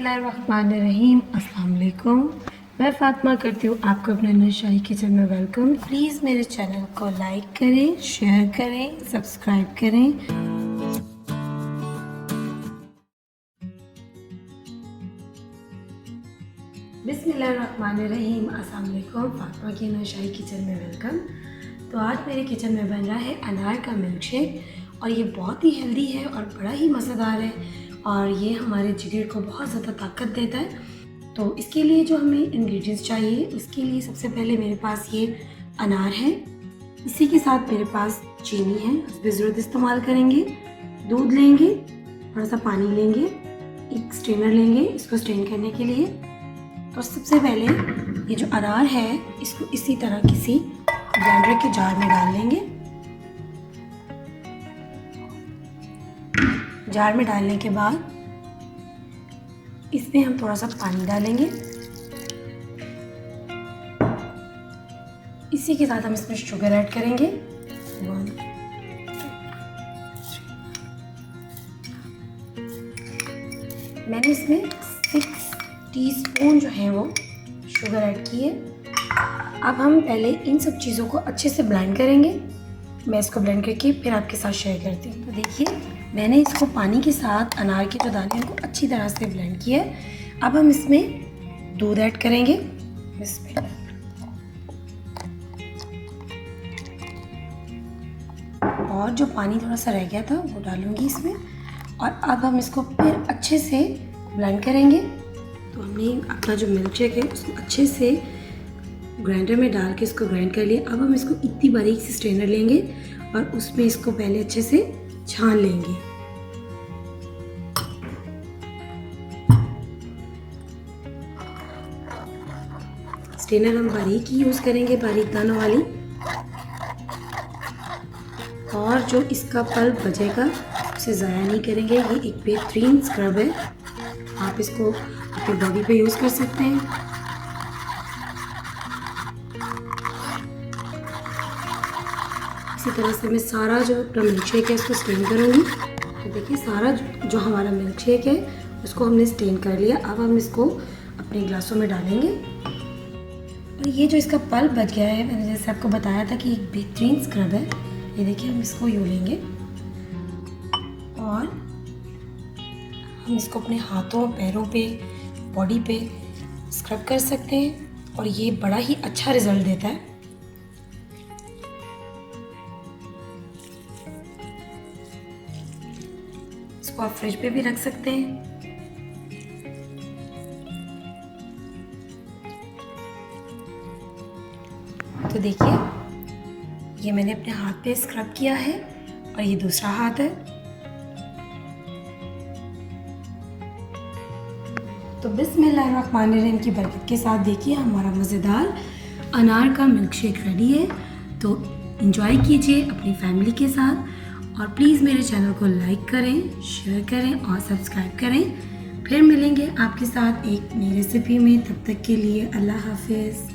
बिस्मिल्लाहिर्रहमानिर्रहीम। अस्सलाम वालेकुम। मैं फ़ातिमा करती हूँ आपको अपने नशाई किचन में वेलकम। प्लीज़ मेरे चैनल को लाइक करें, शेयर करें, सब्सक्राइब करें। बिस्मिल्लाहिर्रहमानिर्रहीम। अस्सलाम वालेकुम। फ़ातिमा की नशाई किचन में वेलकम। तो आज मेरे किचन में बन रहा है अनार का मिल्क शेक और ये बहुत ही हेल्दी है और बड़ा ही मज़ेदार है और ये हमारे जिगर को बहुत ज़्यादा ताकत देता है। तो इसके लिए जो हमें इंग्रेडिएंट्स चाहिए, उसके लिए सबसे पहले मेरे पास ये अनार है, इसी के साथ मेरे पास चीनी है, उस पर ज़रूरत इस्तेमाल करेंगे। दूध लेंगे, थोड़ा सा पानी लेंगे, एक स्ट्रेनर लेंगे इसको स्ट्रेन करने के लिए। तो सबसे पहले ये जो अनार है इसको इसी तरह किसी ब्लेंडर के जार में डाल लेंगे। जार में डालने के बाद इसमें हम थोड़ा सा पानी डालेंगे। इसी के साथ हम इसमें शुगर ऐड करेंगे। मैंने इसमें 6 टीस्पून जो है वो शुगर ऐड की है। अब हम पहले इन सब चीज़ों को अच्छे से ब्लेंड करेंगे। मैं इसको ब्लेंड करके फिर आपके साथ शेयर करती हूँ। तो देखिए, मैंने इसको पानी के साथ अनार के जो दाने हैं उनको अच्छी तरह से ब्लेंड किया है। अब हम इसमें दूध ऐड करेंगे। और जो पानी थोड़ा सा रह गया था वो डालूंगी इसमें। और अब हम इसको फिर अच्छे से ब्लेंड करेंगे। तो हमने अपना जो मिल्क शेक है उसको अच्छे से ग्राइंडर में डाल के इसको ग्राइंड कर लिया। अब हम इसको इतनी बारीक से स्ट्रेनर लेंगे और उसमें इसको पहले अच्छे से छान लेंगे। स्ट्रेनर हम बारीक ही यूज़ करेंगे, बारीक दानों वाली। और जो इसका पल्प बचेगा उसे ज़ाया नहीं करेंगे। ये एक बेहतरीन स्क्रब है, आप इसको अपनी बॉडी पे यूज़ कर सकते हैं। इसी तरह से मैं सारा जो अपना मिल्क शेक है उसको स्टेन करूँगी। तो देखिए, सारा जो हमारा मिल्क शेक है उसको हमने स्टेन कर लिया। अब हम इसको अपने ग्लासों में डालेंगे। और ये जो इसका पल्प बच गया है, मैंने जैसे आपको बताया था कि एक बेहतरीन स्क्रब है। ये देखिए, हम इसको यूँ लेंगे और हम इसको अपने हाथों, पैरों पे, बॉडी पे स्क्रब कर सकते हैं और ये बड़ा ही अच्छा रिजल्ट देता है। इसको आप फ्रिज पे भी रख सकते हैं। तो देखिए, ये मैंने अपने हाथ पे स्क्रब किया है और ये दूसरा हाथ है। तो बिस्मिल्लाहिर्रहमानिर्रहीम की बरकत के साथ देखिए हमारा मज़ेदार अनार का मिल्क शेक रेडी है। तो एंजॉय कीजिए अपनी फैमिली के साथ और प्लीज़ मेरे चैनल को लाइक करें, शेयर करें और सब्सक्राइब करें। फिर मिलेंगे आपके साथ एक नई रेसिपी में। तब तक के लिए अल्लाह हाफिज़।